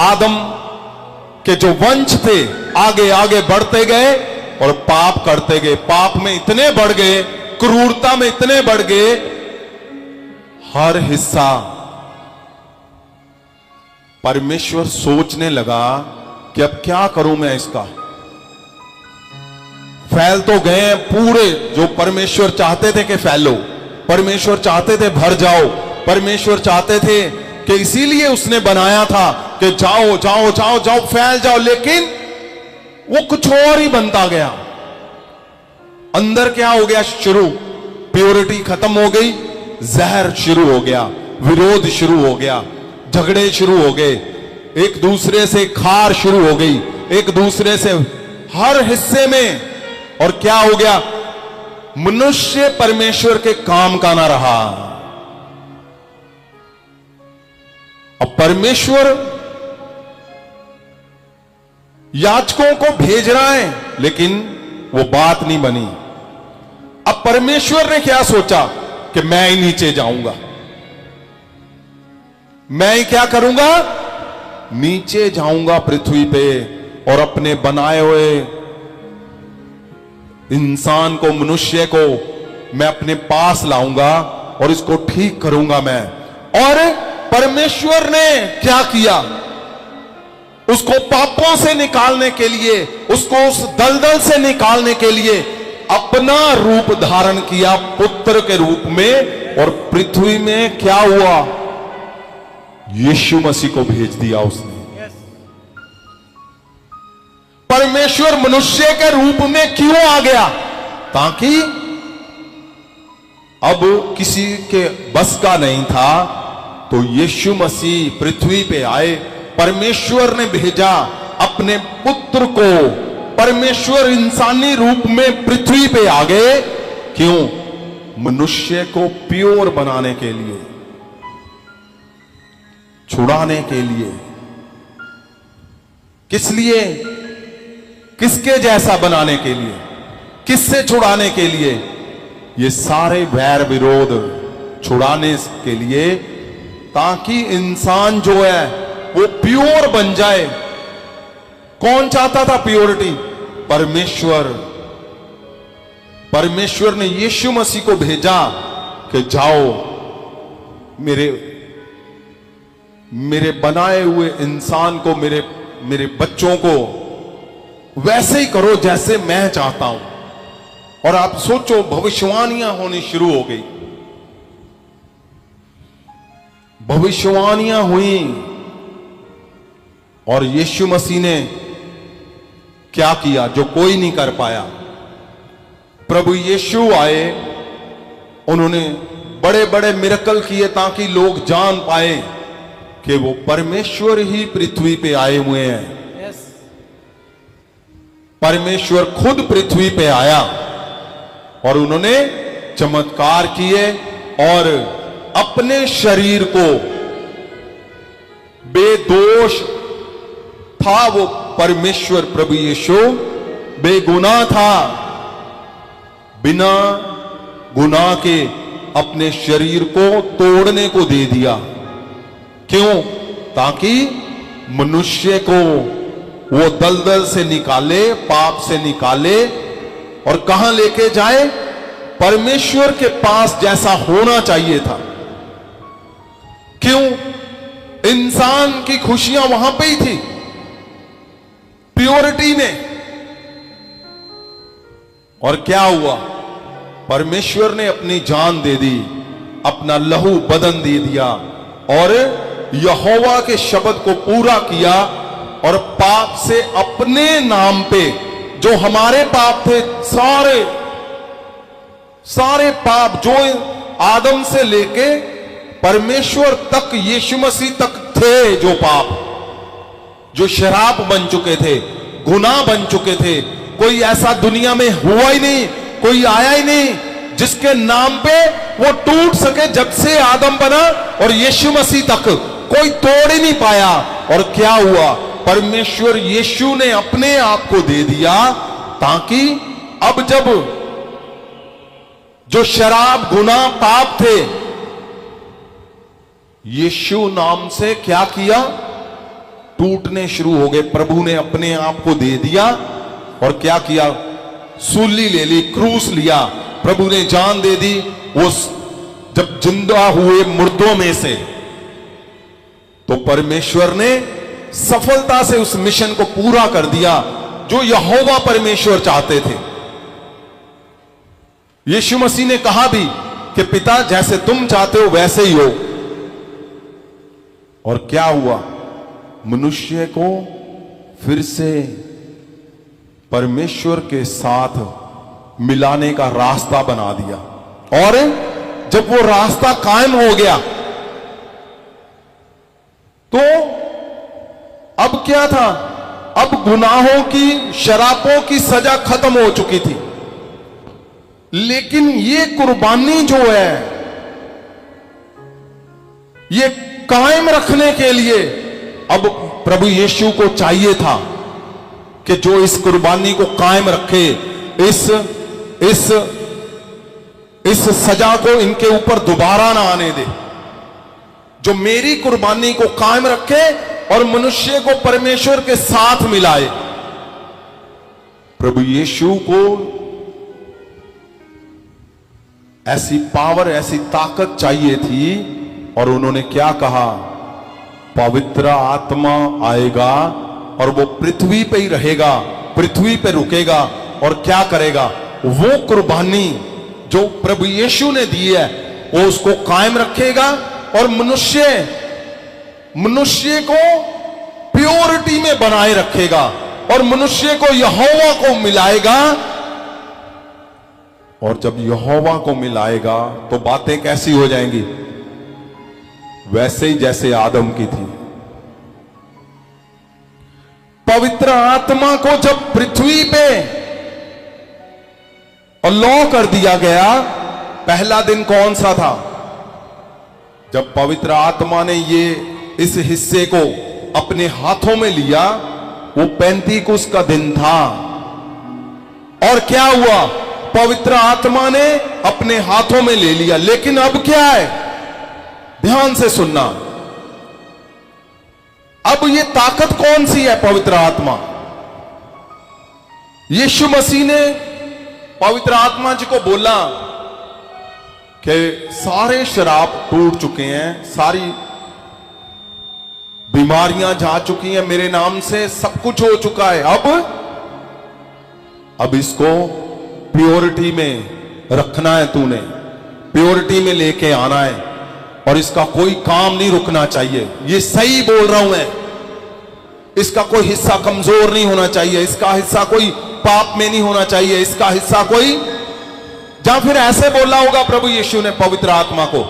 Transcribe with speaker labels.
Speaker 1: आदम के जो वंश थे आगे आगे बढ़ते गए और पाप करते गए, पाप में इतने बढ़ गए, क्रूरता में इतने बढ़ गए, हर हिस्सा परमेश्वर सोचने लगा कि अब क्या करूं मैं इसका। फैल तो गए पूरे, जो परमेश्वर चाहते थे कि फैलो, परमेश्वर चाहते थे भर जाओ, परमेश्वर चाहते थे कि इसीलिए उसने बनाया था कि जाओ जाओ जाओ जाओ फैल जाओ, लेकिन वो कुछ और ही बनता गया। अंदर क्या हो गया? शुरू प्योरिटी खत्म हो गई, जहर शुरू हो गया, विरोध शुरू हो गया, झगड़े शुरू हो गए, एक दूसरे से खार शुरू हो गई, एक दूसरे से हर हिस्से में। और क्या हो गया? मनुष्य परमेश्वर के काम का ना रहा। अब परमेश्वर याजकों को भेज रहा है, लेकिन वो बात नहीं बनी। अब परमेश्वर ने क्या सोचा कि मैं ही नीचे जाऊंगा, मैं ही क्या करूंगा, नीचे जाऊंगा पृथ्वी पे और अपने बनाए हुए इंसान को, मनुष्य को मैं अपने पास लाऊंगा और इसको ठीक करूंगा मैं। और परमेश्वर ने क्या किया? उसको पापों से निकालने के लिए, उसको उस दलदल से निकालने के लिए अपना रूप धारण किया पुत्र के रूप में, और पृथ्वी में क्या हुआ? यीशु मसीह को भेज दिया उसने। परमेश्वर मनुष्य के रूप में क्यों आ गया? ताकि अब किसी के बस का नहीं था, तो यीशु मसीह पृथ्वी पे आए, परमेश्वर ने भेजा अपने पुत्र को, परमेश्वर इंसानी रूप में पृथ्वी पे आ गए। क्यों? मनुष्य को प्योर बनाने के लिए, छुड़ाने के लिए। किस लिए? किसके जैसा बनाने के लिए? किससे छुड़ाने के लिए? ये सारे वैर विरोध छुड़ाने के लिए, ताकि इंसान जो है वो प्योर बन जाए। कौन चाहता था प्योरिटी? परमेश्वर। परमेश्वर ने यीशु मसीह को भेजा कि जाओ मेरे बनाए हुए इंसान को, मेरे बच्चों को वैसे ही करो जैसे मैं चाहता हूं। और आप सोचो, भविष्यवाणियां होनी शुरू हो गई, भविष्यवाणियां हुई, और यीशु मसीह ने क्या किया जो कोई नहीं कर पाया? प्रभु यीशु आए, उन्होंने बड़े बड़े मिरेकल किए ताकि लोग जान पाए कि वो परमेश्वर ही पृथ्वी पे आए हुए हैं। परमेश्वर खुद पृथ्वी पे आया और उन्होंने चमत्कार किए और अपने शरीर को, बेदोष था वो परमेश्वर, प्रभु यीशु बेगुनाह था, बिना गुनाह के अपने शरीर को तोड़ने को दे दिया। क्यों? ताकि मनुष्य को वो दलदल से निकाले, पाप से निकाले, और कहां लेके जाए? परमेश्वर के पास जैसा होना चाहिए था। क्यों? इंसान की खुशियां वहां पे ही थी, प्योरिटी में। और क्या हुआ? परमेश्वर ने अपनी जान दे दी, अपना लहू बदन दे दिया, और यहोवा के शब्द को पूरा किया, और पाप से अपने नाम पे, जो हमारे पाप थे, सारे पाप जो आदम से लेके परमेश्वर तक, यीशु मसीह तक थे, जो पाप, जो शराब बन चुके थे, गुनाह बन चुके थे, कोई ऐसा दुनिया में हुआ ही नहीं, कोई आया ही नहीं जिसके नाम पे वो टूट सके। जब से आदम बना और यीशु मसीह तक कोई तोड़ ही नहीं पाया। और क्या हुआ? परमेश्वर यीशु ने अपने आप को दे दिया, ताकि अब जब जो शराब, गुनाह, पाप थे, यीशु नाम से क्या किया? टूटने शुरू हो गए। प्रभु ने अपने आप को दे दिया और क्या किया, सूली ले ली, क्रूस लिया, प्रभु ने जान दे दी। वो जब जिंदा हुए मुर्दों में से, तो परमेश्वर ने सफलता से उस मिशन को पूरा कर दिया जो यहोवा परमेश्वर चाहते थे। यीशु मसीह ने कहा भी कि पिता जैसे तुम चाहते हो वैसे ही हो। और क्या हुआ, मनुष्य को फिर से परमेश्वर के साथ मिलाने का रास्ता बना दिया। और जब वो रास्ता कायम हो गया तो अब क्या था, अब गुनाहों की, शरापों की सजा खत्म हो चुकी थी। लेकिन ये कुर्बानी जो है, ये कायम रखने के लिए अब प्रभु यीशु को चाहिए था कि जो इस कुर्बानी को कायम रखे, इस सजा को इनके ऊपर दोबारा ना आने दे, जो मेरी कुर्बानी को कायम रखे और मनुष्य को परमेश्वर के साथ मिलाए। प्रभु यीशु को ऐसी पावर, ऐसी ताकत चाहिए थी। और उन्होंने क्या कहा, पवित्र आत्मा आएगा और वो पृथ्वी पे ही रहेगा, पृथ्वी पे रुकेगा और क्या करेगा, वो कुर्बानी जो प्रभु यीशु ने दी है वो उसको कायम रखेगा और मनुष्य को प्योरिटी में बनाए रखेगा और मनुष्य को यहोवा को मिलाएगा। और जब यहोवा को मिलाएगा तो बातें कैसी हो जाएंगी, वैसे ही जैसे आदम की थी। पवित्र आत्मा को जब पृथ्वी पे अल्लाह कर दिया गया, पहला दिन कौन सा था, जब पवित्र आत्मा ने ये इस हिस्से को अपने हाथों में लिया, वो पेंतीकुस का दिन था। और क्या हुआ, पवित्र आत्मा ने अपने हाथों में ले लिया। लेकिन अब क्या है, ध्यान से सुनना, अब ये ताकत कौन सी है, पवित्र आत्मा। यीशु मसीह ने पवित्र आत्मा जी को बोला कि सारे शराब टूट चुके हैं, सारी बीमारियां जा चुकी हैं, मेरे नाम से सब कुछ हो चुका है। अब इसको प्योरिटी में रखना है, तूने प्योरिटी में लेके आना है और इसका कोई काम नहीं रुकना चाहिए। ये सही बोल रहा हूं मैं, इसका कोई हिस्सा कमजोर नहीं होना चाहिए, इसका हिस्सा कोई पाप में नहीं होना चाहिए, इसका हिस्सा कोई, या फिर ऐसे बोला होगा प्रभु यीशु ने पवित्र आत्मा को